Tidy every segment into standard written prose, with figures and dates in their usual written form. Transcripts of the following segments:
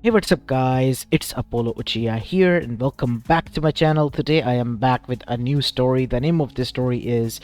Hey, what's up guys, it's Apollo Uchiha here and welcome back to my channel. Today I am back with a new story. The name of this story is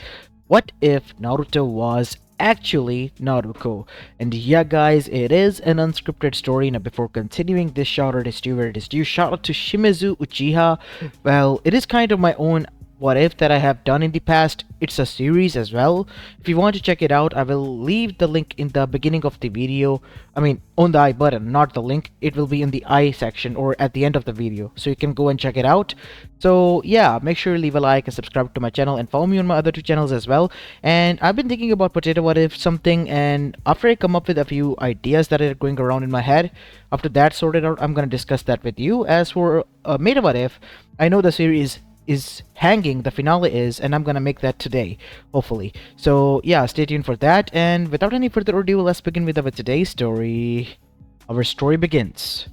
What If Naruto Was Actually Naruko? And yeah guys, it is an unscripted story. Now before continuing this, shout out is due where it is due. Shout out to Shimizu Uchiha. Well, it is kind of my own what if that I have done in the past. It's a series as well. If you want to check it out, I will leave the link in the beginning of the video. I mean on the I button, not the link. It will be in the I section or at the end of the video, so you can go and check it out. So yeah, make sure you leave a like and subscribe to my channel and follow me on my other two channels as well. And I've been thinking about potato what if something, and after I come up with a few ideas that are going around in my head, after that sorted out, I'm gonna discuss that with you. As for made a what if, I know the series is hanging, the finale is, and I'm gonna make that today, hopefully. So yeah, stay tuned for that, and without any further ado, let's begin with our today's story. Our story begins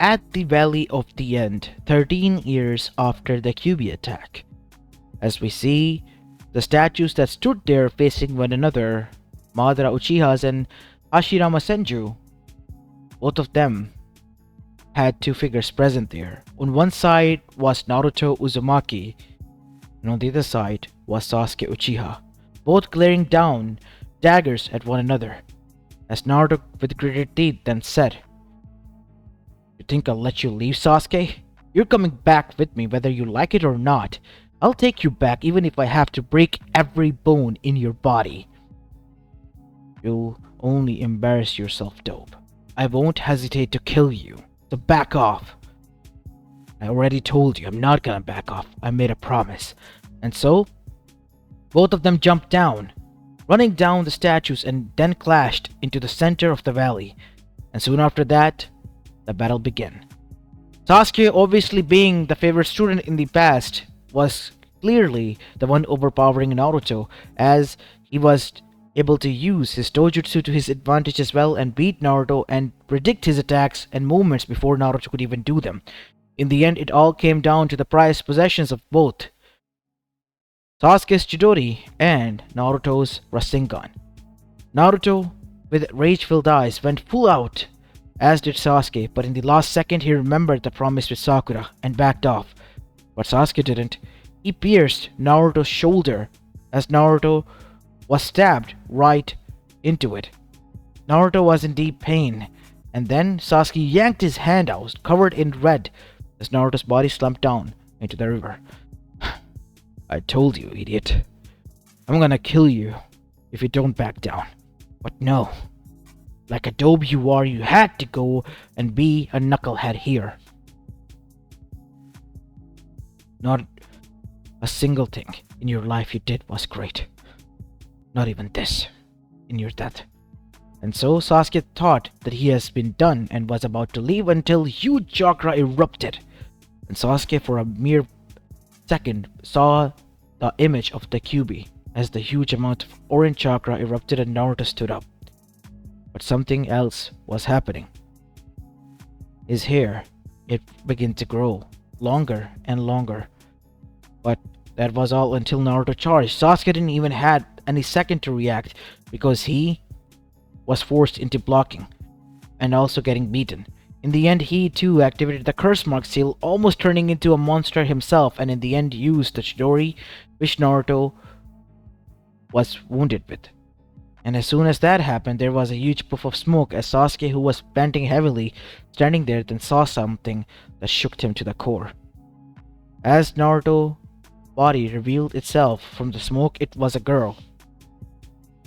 at the Valley of the End, 13 years after the Kyuubi attack. As we see the statues that stood there facing one another, Madara Uchiha's and Hashirama Senju, both of them had two figures present there. On one side was Naruto Uzumaki, and on the other side was Sasuke Uchiha, both glaring down daggers at one another. As Naruto with gritted teeth then said, "You think I'll let you leave, Sasuke? You're coming back with me whether you like it or not. I'll take you back even if I have to break every bone in your body. You'll only embarrass yourself, dope. I won't hesitate to kill you. So back off." I already told you I'm not gonna back off. I made a promise. And so, both of them jumped down, running down the statues, and then clashed into the center of the valley. And soon after that, the battle began. Sasuke, obviously being the favorite student in the past, was clearly the one overpowering Naruto, as he was able to use his dojutsu to his advantage as well and beat Naruto and predict his attacks and movements before Naruto could even do them. In the end, it all came down to the prized possessions of both Sasuke's Chidori and Naruto's Rasengan. Naruto, with rage-filled eyes, went full out, as did Sasuke, but in the last second he remembered the promise with Sakura and backed off. But Sasuke didn't. He pierced Naruto's shoulder as Naruto was stabbed right into it. Naruto was in deep pain, and then Sasuke yanked his hand out, covered in red, as Naruto's body slumped down into the river. "I told you, idiot. I'm gonna kill you if you don't back down. But no. Like a dope you are, you had to go and be a knucklehead here. Not a single thing in your life you did was great. Not even this, in your death." And so Sasuke thought that he has been done and was about to leave until huge chakra erupted. And Sasuke for a mere second saw the image of the Kyuubi as the huge amount of orange chakra erupted and Naruto stood up. But something else was happening. His hair, it began to grow longer and longer. But that was all until Naruto charged. Sasuke didn't even had any second to react because he was forced into blocking and also getting beaten. In the end, he too activated the curse mark seal, almost turning into a monster himself, and in the end used the Chidori which Naruto was wounded with. And as soon as that happened, there was a huge puff of smoke as Sasuke, who was panting heavily, standing there, then saw something that shook him to the core. As Naruto's body revealed itself from the smoke, it was a girl.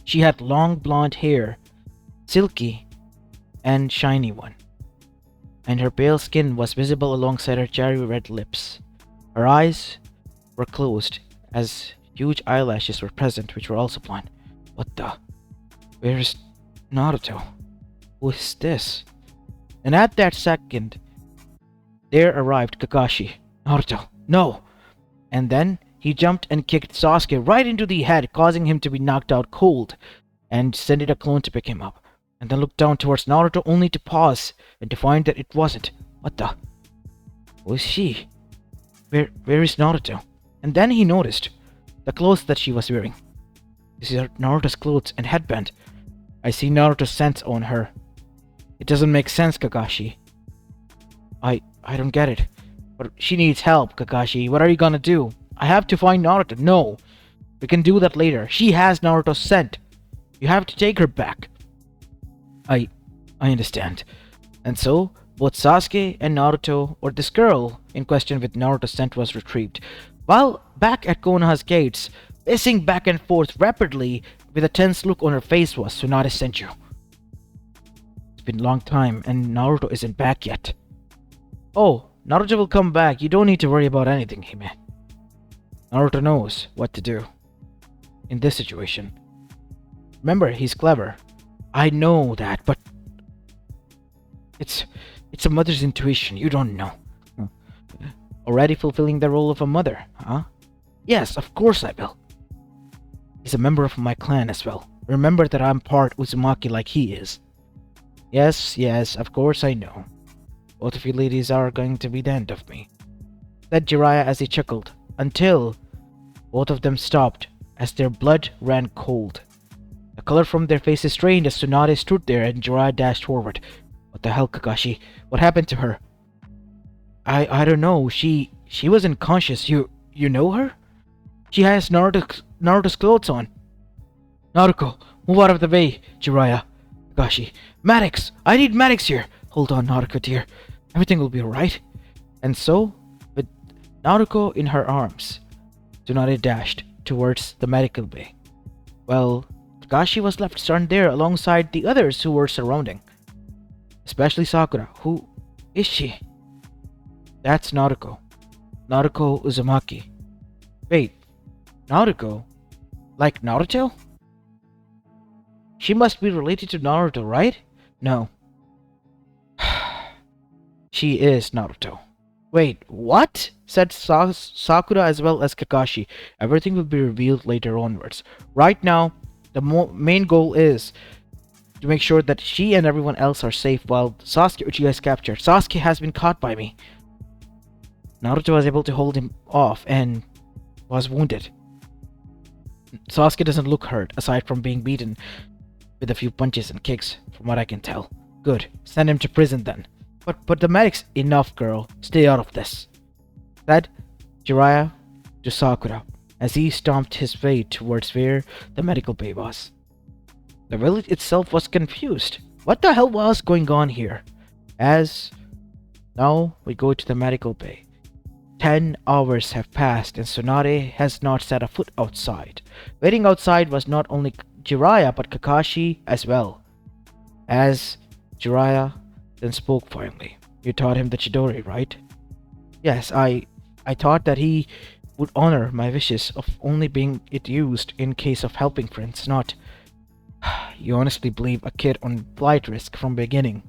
She had long blonde hair, silky and shiny one, and her pale skin was visible alongside her cherry red lips. Her eyes were closed as huge eyelashes were present, which were also blonde. What the? Where is Naruto? Who is this? And at that second, there arrived Kakashi. "Naruto, no!" And then he jumped and kicked Sasuke right into the head, causing him to be knocked out cold, and sending a clone to pick him up. And then looked down towards Naruto only to pause and to find that it wasn't. What the? Who is she? Where is Naruto? And then he noticed the clothes that she was wearing. These are Naruto's clothes and headband. I see Naruto's scent on her. It doesn't make sense, Kakashi. I don't get it. But she needs help, Kakashi. What are you gonna do? I have to find Naruto. No, we can do that later. She has Naruto's scent. You have to take her back. I I understand. And so, both Sasuke and Naruto, or this girl in question with Naruto's scent, was retrieved. While back at Konoha's gates, pacing back and forth rapidly with a tense look on her face was Tsunade Senju. It's been a long time and Naruto isn't back yet. Oh, Naruto will come back. You don't need to worry about anything, Hime. Naruto knows what to do in this situation. Remember, he's clever. I know that, but it's a mother's intuition. You don't know. Already fulfilling the role of a mother, huh? Yes, of course I will. He's a member of my clan as well. Remember that I'm part Uzumaki like he is. Yes, of course I know. Both of you ladies are going to be the end of me, said Jiraiya as he chuckled, until both of them stopped as their blood ran cold. The color from their faces strained as Tsunade stood there and Jiraiya dashed forward. What the hell, Kakashi? What happened to her? I don't know. She was unconscious. You know her? She has Naruto's clothes on. Naruko, move out of the way, Jiraiya. Kakashi. Maddox! I need Maddox here! Hold on, Naruko dear. Everything will be alright. And so, with Naruko in her arms, Tsunade dashed towards the medical bay. Well, Kakashi was left stunned there alongside the others who were surrounding. Especially Sakura. Who is she? That's Naruko. Naruko Uzumaki. Wait, Naruko? Like Naruto? She must be related to Naruto, right? No. She is Naruto. Wait, what? Said Sakura as well as Kakashi. Everything will be revealed later onwards. Right now, the main goal is to make sure that she and everyone else are safe while Sasuke Uchiha is captured. Sasuke has been caught by me. Naruto was able to hold him off and was wounded. Sasuke doesn't look hurt, aside from being beaten with a few punches and kicks, from what I can tell. Good. Send him to prison then. But the medic's enough, girl. Stay out of this, said Jiraiya to Sakura as he stomped his way towards where the medical bay was. The village itself was confused. What the hell was going on here? As now we go to the medical bay. 10 hours have passed and Tsunade has not set a foot outside. Waiting outside was not only Jiraiya but Kakashi as well. As Jiraiya then spoke finally. You taught him the Chidori, right? Yes, I thought that he would honor my wishes of only being it used in case of helping friends, not... You honestly believe a kid on flight risk from beginning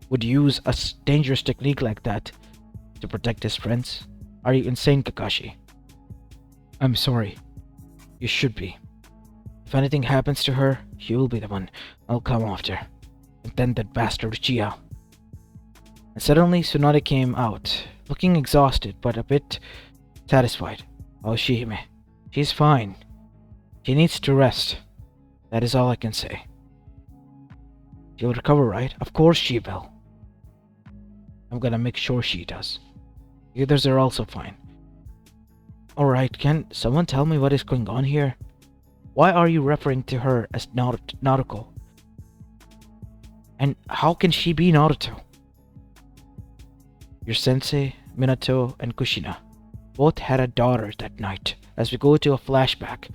would use a dangerous technique like that to protect his friends? Are you insane, Kakashi? I'm sorry. You should be. If anything happens to her, you'll be the one I'll come after. And then that bastard Uchiha. And suddenly Tsunade came out, looking exhausted but a bit satisfied. Oh, Shihime. She's fine. She needs to rest. That is all I can say. She'll recover, right? Of course she will. I'm gonna make sure she does. The others are also fine. Alright, can someone tell me what is going on here? Why are you referring to her as Naruko? And how can she be Naruto? Your sensei, Minato, and Kushina both had a daughter that night. As we go to a flashback,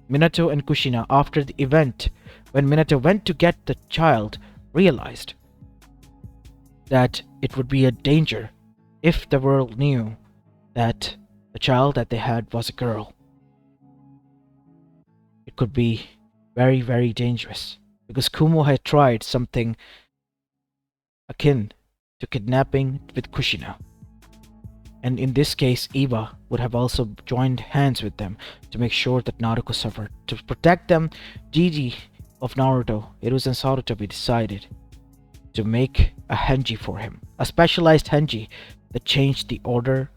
Minato and Kushina, after the event, when Minato went to get the child, realized that it would be a danger if the world knew that the child that they had was a girl. It could be very, very dangerous, because Kumo had tried something akin to kidnapping with Kushina. And in this case, Iwa would have also joined hands with them to make sure that Naruto suffered. To protect them, Gigi of Naruto, Hiruzen Sarutobi, decided to make a Henji for him. A specialized Henji that changed the order,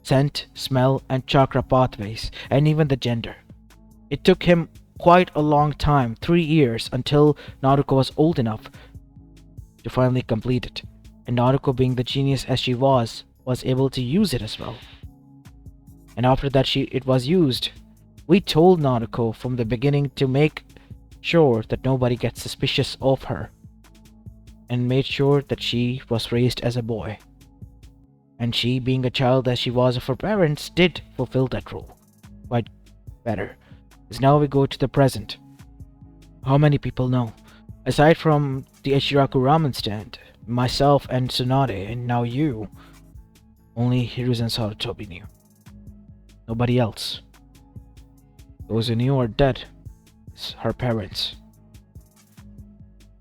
scent, smell, and chakra pathways, and even the gender. It took him quite a long time, 3 years, until Naruto was old enough to finally complete it. And Naruko, being the genius as she was able to use it as well. And after that it was used, we told Naruko from the beginning to make sure that nobody gets suspicious of her, and made sure that she was raised as a boy. And she, being a child as she was of her parents, did fulfill that role quite better. As now we go to the present. How many people know? Aside from the Ichiraku ramen stand, myself and Tsunade, and now you, only Hiruzen Sarutobi knew. Nobody else. Those who knew are dead. It's her parents.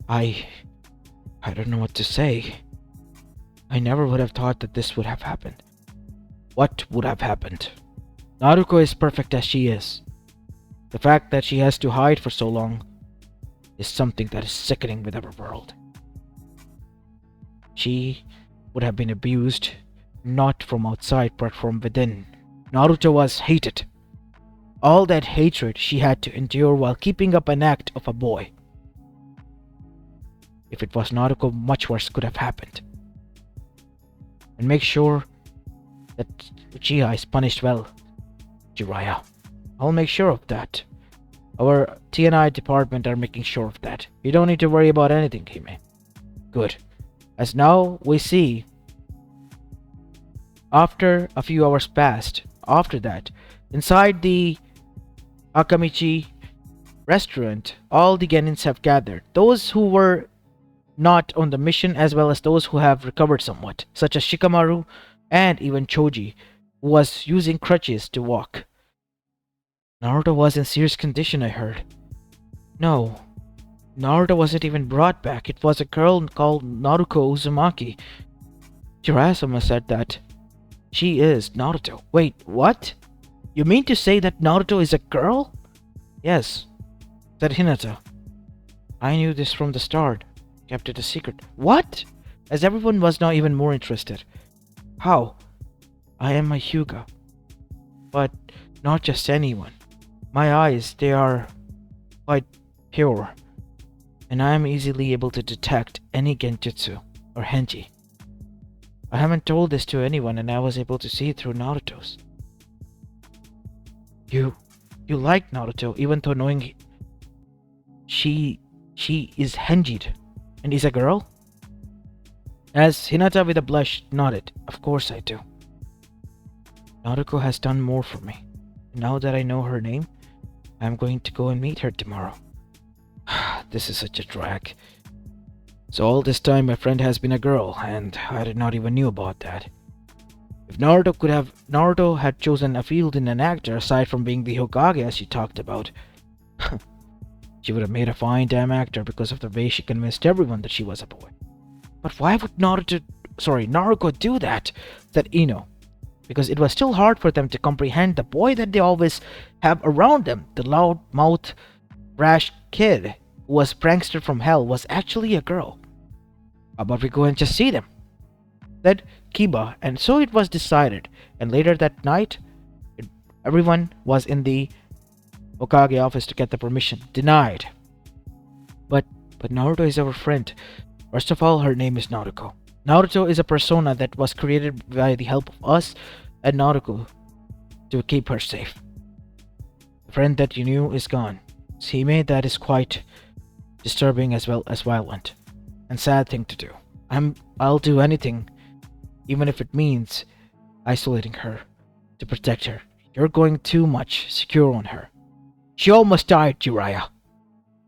I don't know what to say. I never would have thought that this would have happened. What would have happened? Naruko is perfect as she is. The fact that she has to hide for so long is something that is sickening with our world. She would have been abused, not from outside but from within. Naruto was hated. All that hatred she had to endure while keeping up an act of a boy. If it was Naruko, much worse could have happened. And make sure that Uchiha is punished well, Jiraiya. I'll make sure of that. Our TNI department are making sure of that. You don't need to worry about anything, Hime. Good. As now we see, after a few hours passed, after that, inside the Akamichi restaurant, all the genins have gathered. Those who were not on the mission, as well as those who have recovered somewhat, such as Shikamaru and even Choji, who was using crutches to walk. Naruto was in serious condition, I heard. No, Naruto wasn't even brought back. It was a girl called Naruko Uzumaki. Jiraiya said that she is Naruto. Wait, what? You mean to say that Naruto is a girl? Yes, said Hinata. I knew this from the start. Kept it a secret. What? As everyone was now even more interested. How? I am a Hyuga. But not just anyone. My eyes, they are quite pure. And I am easily able to detect any genjutsu or henji. I haven't told this to anyone, and I was able to see it through Naruto's. You like Naruto, even though knowing she is henjied and is a girl? As Hinata with a blush nodded, of course I do. Naruko has done more for me. Now that I know her name, I am going to go and meet her tomorrow. This is such a drag. So all this time my friend has been a girl, and I did not even knew about that. If Naruto had chosen a field in an actor aside from being the Hokage as she talked about, she would have made a fine damn actor because of the way she convinced everyone that she was a boy. But why would Naruko do that? Said Ino. Because it was still hard for them to comprehend the boy that they always have around them, the loud-mouthed, brash kid who was prankster from hell, was actually a girl. How about we go and just see them? Said Kiba, and so it was decided. And later that night, everyone was in the Hokage office to get the permission. Denied. But Naruto is our friend. First of all, her name is Naruko. Naruto is a persona that was created by the help of us and Naruko to keep her safe. The friend that you knew is gone. Hime, that is quite disturbing as well as violent. And sad thing to do. I'll do anything, even if it means isolating her, to protect her. You're going too much secure on her. She almost died, Jiraiya.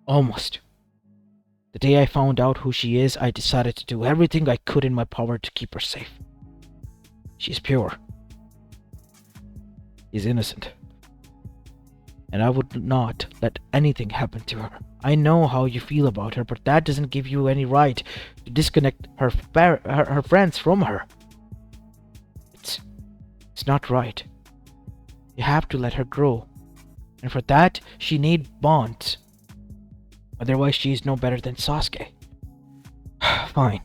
Almost. The day I found out who she is, I decided to do everything I could in my power to keep her safe. She's pure. She's innocent. And I would not let anything happen to her. I know how you feel about her, but that doesn't give you any right to disconnect her friends from her. It's not right. You have to let her grow. And for that, she needs bonds. Otherwise, she is no better than Sasuke. Fine.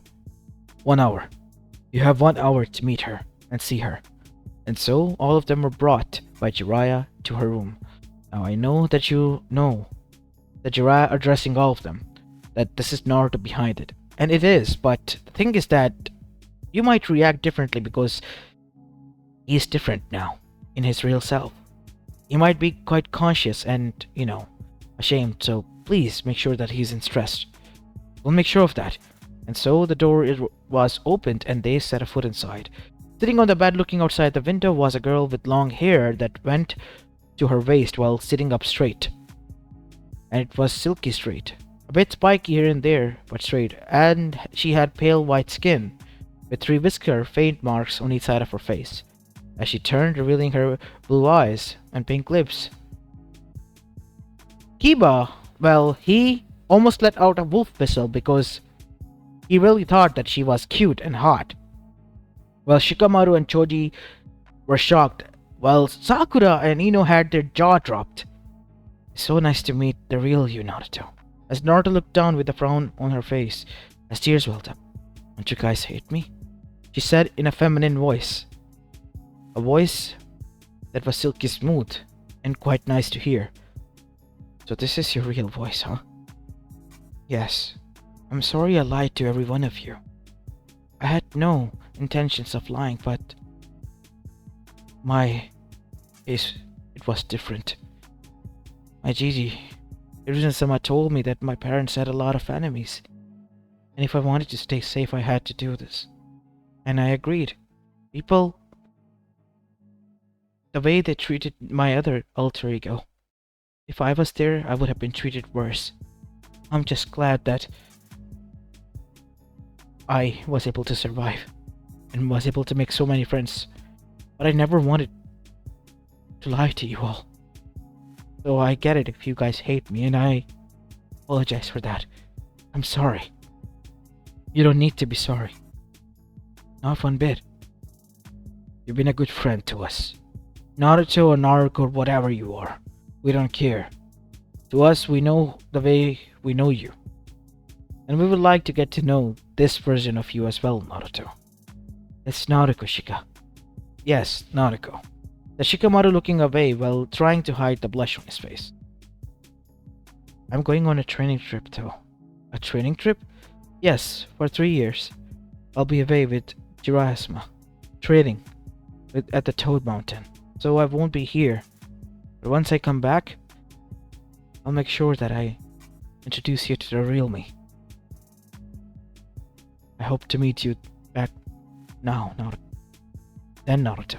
1 hour. You have 1 hour to meet her and see her. And so, all of them were brought by Jiraiya to her room. Now, I know that you know that Jiraiya addressing all of them, that this is Naruto behind it. And it is, but the thing is that You might react differently because he's different now in his real self. He might be quite conscious and, ashamed, so please make sure that he's in stress. We'll make sure of that. And so the door was opened and they set a foot inside. Sitting on the bed looking outside the window was a girl with long hair that went to her waist while sitting up straight. And it was silky straight. A bit spiky here and there, but straight. And she had pale white skin, with 3 faint marks on each side of her face, as she turned, revealing her blue eyes and pink lips. Kiba, well, he almost let out a wolf whistle because he really thought that she was cute and hot. Well, Shikamaru and Choji were shocked, while Sakura and Ino had their jaw dropped. So nice to meet the real you, Naruto. As Naruto looked down with a frown on her face, as tears welled up. Don't you guys hate me? She said in a feminine voice. A voice that was silky smooth and quite nice to hear. So this is your real voice, huh? Yes. I'm sorry I lied to every one of you. I had no intentions of lying, but it was different. My Gigi, Irina-sama told me that my parents had a lot of enemies, and if I wanted to stay safe I had to do this. And I agreed. People, the way they treated my other alter ego, if I was there I would have been treated worse. I'm just glad that I was able to survive and was able to make so many friends, but I never wanted to lie to you all. So I get it if you guys hate me, and I apologize for that. I'm sorry. You don't need to be sorry. Not one bit. You've been a good friend to us. Naruto or Naruko or whatever you are. We don't care. To us, we know the way we know you. And we would like to get to know this version of you as well, Naruto. It's Naruko, Shika. Yes, Naruko. The Shikamaru looking away while trying to hide the blush on his face. I'm going on a training trip though. A training trip? Yes, for 3 years. I'll be away with Jiraiya training at the Toad Mountain, so I won't be here. But once I come back, I'll make sure that I introduce you to the real me. I hope to meet you back now, Naruto.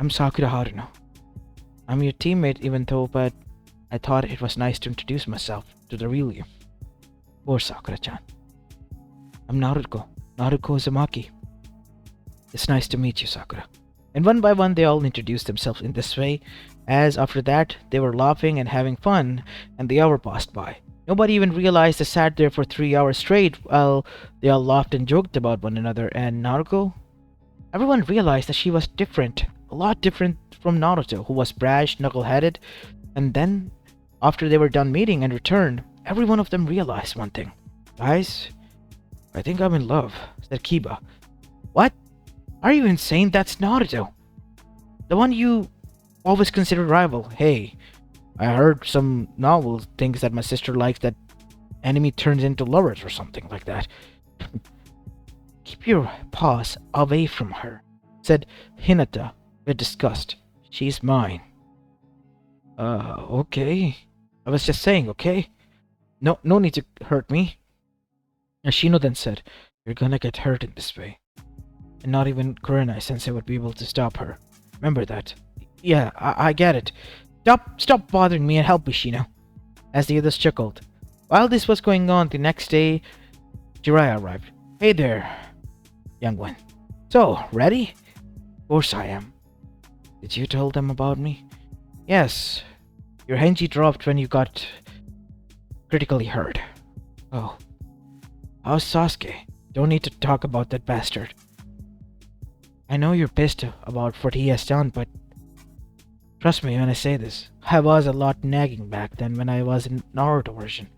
I'm Sakura Haruno. I'm your teammate but I thought it was nice to introduce myself to the real you. Poor Sakura-chan. I'm Naruto Uzumaki. It's nice to meet you, Sakura. And one by one they all introduced themselves in this way, as after that they were laughing and having fun, and the hour passed by. Nobody even realized they sat there for 3 hours straight while they all laughed and joked about one another, and Naruto? Everyone realized that she was different, a lot different from Naruto, who was brash, knuckle-headed, and then, after they were done meeting and returned, every one of them realized one thing. Guys, I think I'm in love, said Kiba. What? Are you insane? That's Naruto. The one you always considered rival. Hey, I heard some novel things that my sister likes that enemy turns into lovers or something like that. Keep your paws away from her, said Hinata with disgust. She's mine. Okay. I was just saying, okay? No need to hurt me. Ashino then said, you're gonna get hurt in this way. And not even Kurenai-sensei would be able to stop her. Remember that. Yeah, I get it. Stop bothering me and help me, Shino. As the others chuckled. While this was going on, the next day, Jiraiya arrived. Hey there, young one. So, ready? Of course I am. Did you tell them about me? Yes. Your henji dropped when you got critically hurt. Oh. How's Sasuke? Don't need to talk about that bastard. I know you're pissed about what he has done, but trust me when I say this. I was a lot nagging back then when I was in Naruto version.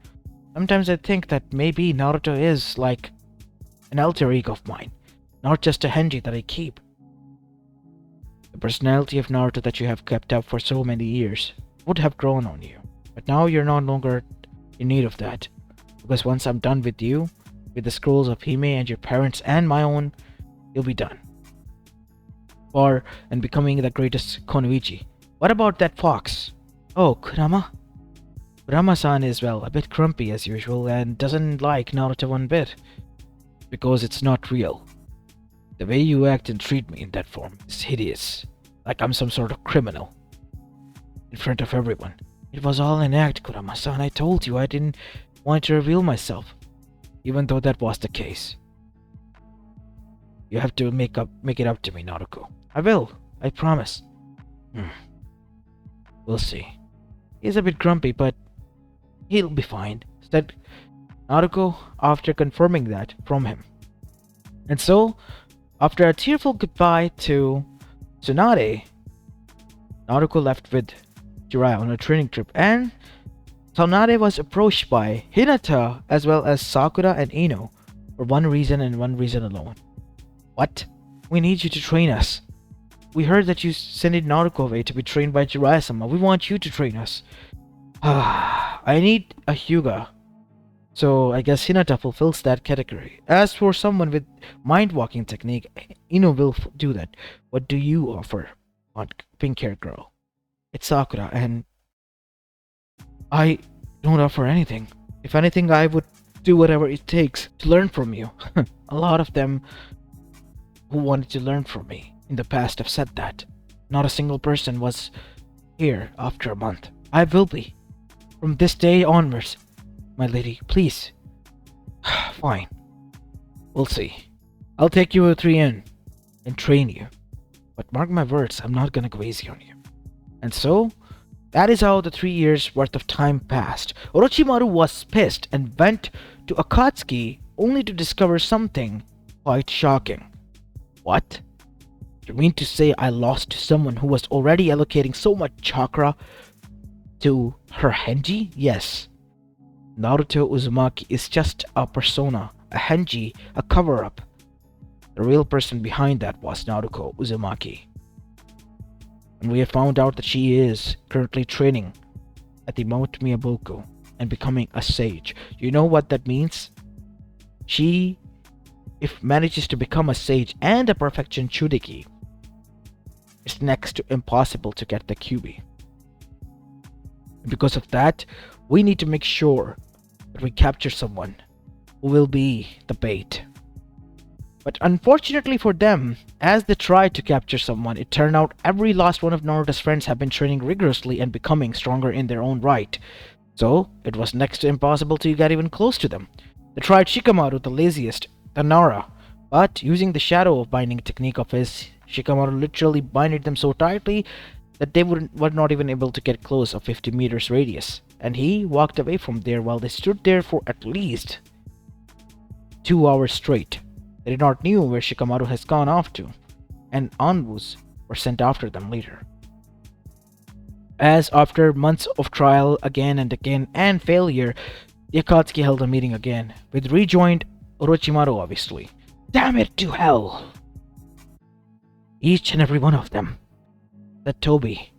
Sometimes I think that maybe Naruto is like an alter ego of mine, not just a henji that I keep. The personality of Naruto that you have kept up for so many years would have grown on you, but now you're no longer in need of that, because once I'm done with you, With the scrolls of Hime and your parents and my own, you'll be done. For and becoming the greatest Konoichi. What about that fox? Oh, Kurama? Kurama-san is, well, a bit grumpy as usual and doesn't like Naruto one bit. Because it's not real. The way you act and treat me in that form is hideous. Like I'm some sort of criminal. In front of everyone. It was all an act, Kurama-san. I told you I didn't want to reveal myself. Even though that was the case. You have to make it up to me, Naruko. I will. I promise. We'll see. He's a bit grumpy, but he'll be fine, said Naruko after confirming that from him. And so, after a tearful goodbye to Tsunade, Naruko left with Jiraiya on a training trip, and Tsunade was approached by Hinata as well as Sakura and Ino for one reason and one reason alone. What? We need you to train us. We heard that you sent Naruko away to be trained by Jiraiya-sama. We want you to train us. I need a Hyuga. So I guess Hinata fulfills that category. As for someone with mind-walking technique, Ino will do that. What do you offer on pink-haired girl? It's Sakura, and I don't offer anything. If anything, I would do whatever it takes to learn from you. A lot of them who wanted to learn from me in the past have said that. Not a single person was here after a month. I will be. From this day onwards, my lady, please. Fine. We'll see. I'll take you 3 in and train you. But mark my words, I'm not gonna go easy on you. And so, that is how the 3 years worth of time passed. Orochimaru was pissed and went to Akatsuki only to discover something quite shocking. What? You mean to say I lost to someone who was already allocating so much chakra to her Henji? Yes. Naruto Uzumaki is just a persona, a Henji, a cover-up. The real person behind that was Naruko Uzumaki. And we have found out that she is currently training at the Mount Miyaboku and becoming a sage. You know what that means? She, if manages to become a sage and a perfect Jinchuriki, it's next to impossible to get the QB. Because of that, we need to make sure that we capture someone who will be the bait. But unfortunately for them, as they tried to capture someone, it turned out every last one of Naruto's friends have been training rigorously and becoming stronger in their own right. So, it was next to impossible to get even close to them. They tried Shikamaru, the laziest, the Nara, but using the shadow of binding technique of his, Shikamaru literally binded them so tightly that they were not even able to get close of 50 meters radius, and he walked away from there while they stood there for at least 2 hours straight. They did not know where Shikamaru has gone off to, and envoys were sent after them later. As after months of trial again and again and failure, the Akatsuki held a meeting again, with rejoined Orochimaru obviously. Damn it to hell! Each and every one of them. That Toby,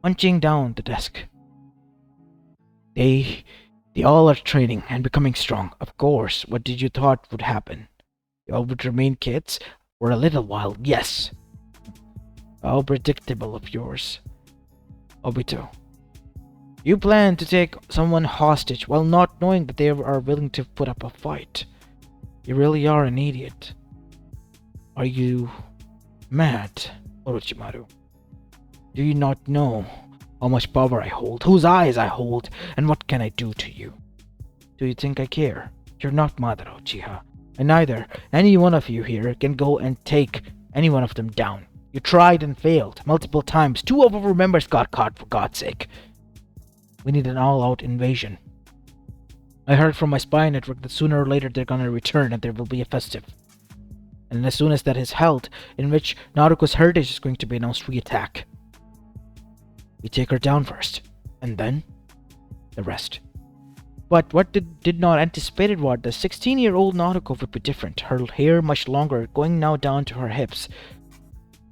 punching down the desk. They all are training and becoming strong. Of course, what did you thought would happen? They all would remain kids for a little while, yes. How predictable of yours. Obito. You plan to take someone hostage while not knowing that they are willing to put up a fight. You really are an idiot. Are you mad, Orochimaru? Do you not know how much power I hold, whose eyes I hold, and what can I do to you? Do you think I care? You're not Madara Uchiha, and neither any one of you here can go and take any one of them down. You tried and failed multiple times. 2 of our members got caught, for God's sake. We need an all-out invasion. I heard from my spy network that sooner or later they're gonna return and there will be a festive. And as soon as that is held, in which Naruko's heritage is going to be announced, we attack. We take her down first, and then the rest. But what did not anticipate was the 16-year-old Naruko would be different, her hair much longer, going now down to her hips.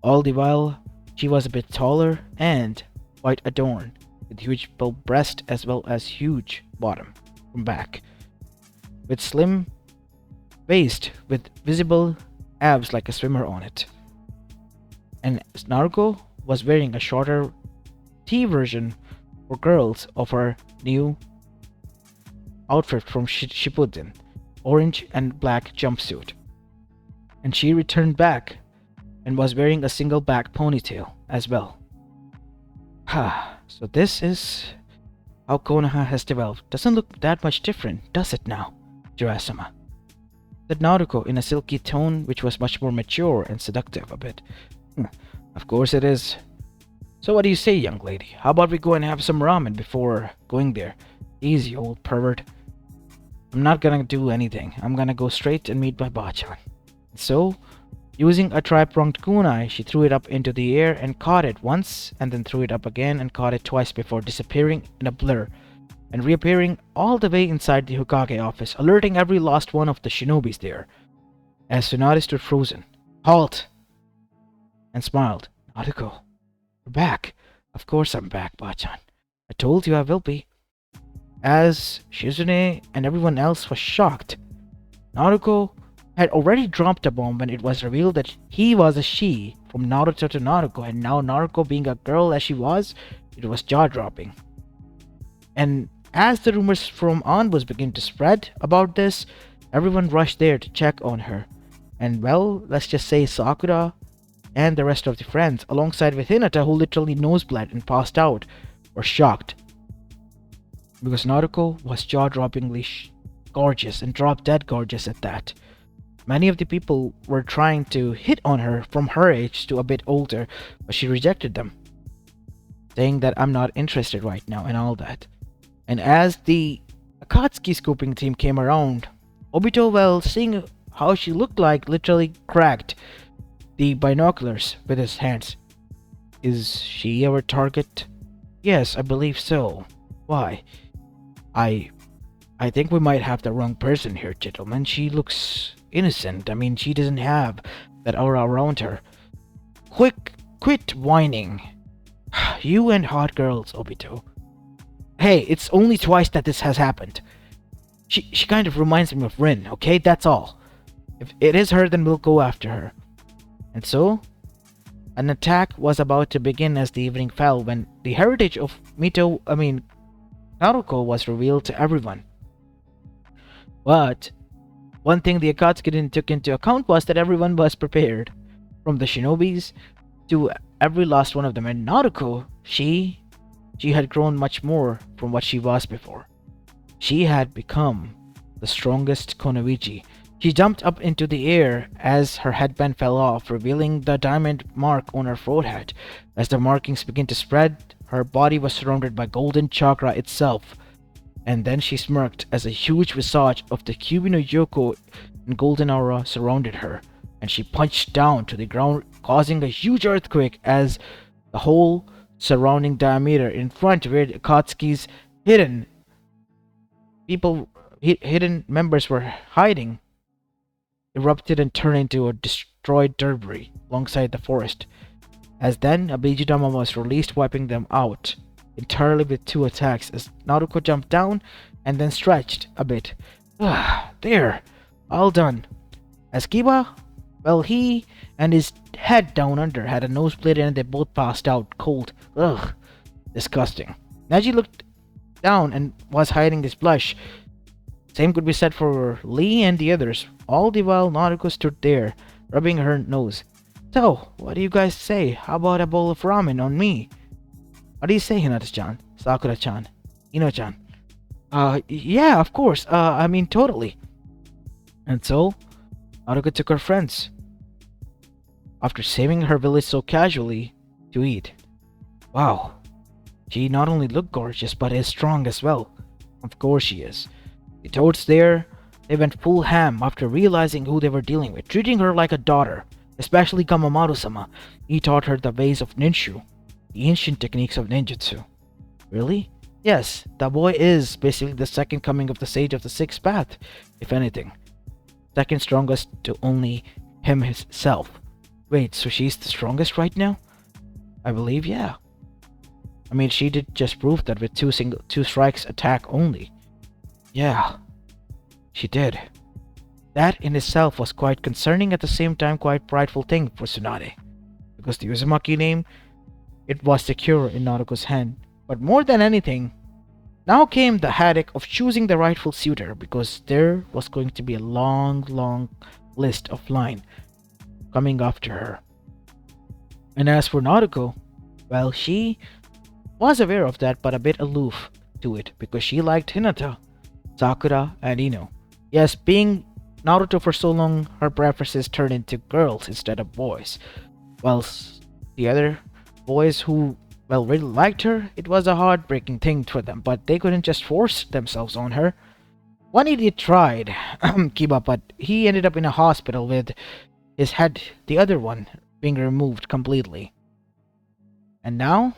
All the while, she was a bit taller and quite adorned, with huge breast as well as huge bottom from back, with slim waist with visible abs like a swimmer on it. And Naruko was wearing a shorter T version for girls of her new outfit from Shippuden, orange and black jumpsuit. And she returned back and was wearing a single back ponytail as well. So this is how Konoha has developed. Doesn't look that much different, does it now, Jirasama? Said Naruko in a silky tone which was much more mature and seductive a bit. Of course it is. So what do you say, young lady? How about we go and have some ramen before going there? Easy, old pervert. I'm not gonna do anything. I'm gonna go straight and meet my bachan. So, using a tri-pronged kunai, she threw it up into the air and caught it once, and then threw it up again and caught it twice before disappearing in a blur, and reappearing all the way inside the Hokage office, alerting every last one of the shinobis there. As Tsunade stood frozen, halt, and smiled. Naruko, you're back. Of course I'm back, bachan. I told you I will be. As Shizune and everyone else was shocked, Naruko had already dropped a bomb when it was revealed that he was a she from Naruto to Naruko, and now Naruko being a girl as she was, it was jaw-dropping. And as the rumors from was beginning to spread about this, everyone rushed there to check on her. And well, let's just say Sakura and the rest of the friends, alongside with Hinata, who literally nosebled and passed out, were shocked. Because Naruko was jaw-droppingly gorgeous, and drop-dead gorgeous at that. Many of the people were trying to hit on her from her age to a bit older, but she rejected them, saying that I'm not interested right now and all that. And as the Akatsuki scooping team came around, Obito, well, seeing how she looked like, literally cracked the binoculars with his hands. Is she our target? Yes, I believe so. Why? I think we might have the wrong person here, gentlemen. She looks innocent. I mean, she doesn't have that aura around her. Quit whining. You and hot girls, Obito. Hey, it's only twice that this has happened. She kind of reminds me of Rin, okay? That's all. If it is her, then we'll go after her. And so, an attack was about to begin as the evening fell when the heritage of Naruko was revealed to everyone. But one thing the Akatsuki didn't took into account was that everyone was prepared, from the shinobis to every last one of them. And Naruko, she had grown much more from what she was before. She had become the strongest Konoichi. She jumped up into the air as her headband fell off, revealing the diamond mark on her forehead. As the markings began to spread, her body was surrounded by golden chakra itself. And then she smirked as a huge visage of the Kyubi no Yoko in golden aura surrounded her, and she punched down to the ground, causing a huge earthquake as the whole surrounding diameter in front where the Akatsuki's hidden members were hiding erupted and turned into a destroyed debris alongside the forest. As then a Bijudama was released, wiping them out entirely with 2 attacks as Naruko jumped down and then stretched a bit. There, all done. As Kiba, well, he and his head down under had a nosebleed and they both passed out cold. Disgusting. Neji looked down and was hiding his blush. Same could be said for Lee and the others, all the while Naruko stood there, rubbing her nose. So, what do you guys say? How about a bowl of ramen on me? What do you say, Hinata-chan, Sakura-chan, Ino-chan? Yeah, of course. Totally. And so, Naruko took her friends, after saving her village so casually, to eat. Wow. She not only looked gorgeous, but is strong as well. Of course she is. The toads there, they went full ham after realizing who they were dealing with, treating her like a daughter, especially Kamamaru-sama. He taught her the ways of ninju, the ancient techniques of ninjutsu. Really? Yes, the boy is basically the second coming of the Sage of the Sixth Path, if anything. Second strongest to only him himself. Wait, so she's the strongest right now? I believe, yeah. She did just prove that with two strikes attack only. Yeah, she did. That in itself was quite concerning, at the same time quite prideful thing for Tsunade, because the Uzumaki name, it was secure in Naruko's hand. But more than anything, now came the headache of choosing the rightful suitor, because there was going to be a long, long list of line coming after her. And as for Naruko, well, she was aware of that but a bit aloof to it because she liked Hinata, Sakura, and Ino. Yes, being Naruto for so long, her preferences turned into girls instead of boys. While the other boys who, well, really liked her, it was a heartbreaking thing for them, but they couldn't just force themselves on her. One idiot tried, Kiba, but he ended up in a hospital with his head, the other one, being removed completely. And now,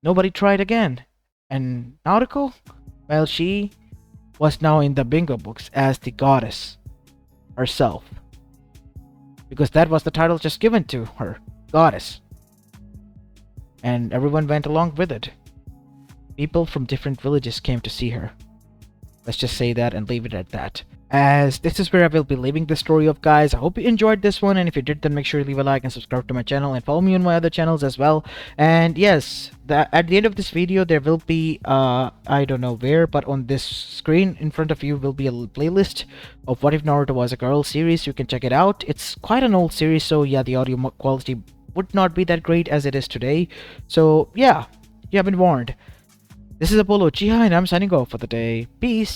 nobody tried again. And Naruko? Well, she was now in the bingo books as the goddess herself. Because that was the title just given to her, goddess. And everyone went along with it. People from different villages came to see her. Let's just say that and leave it at that. As this is where I will be leaving the story of, guys. I hope you enjoyed this one, and if you did, then make sure to leave a like and subscribe to my channel and follow me on my other channels as well. And yes, at the end of this video there will be I don't know where, but on this screen in front of you will be a playlist of What If Naruto Was a Girl series. You can check it out. It's quite an old series, so yeah, the audio quality would not be that great as it is today. So yeah, you have been warned. This is Apollo Uchiha, and I'm signing off for the day. Peace.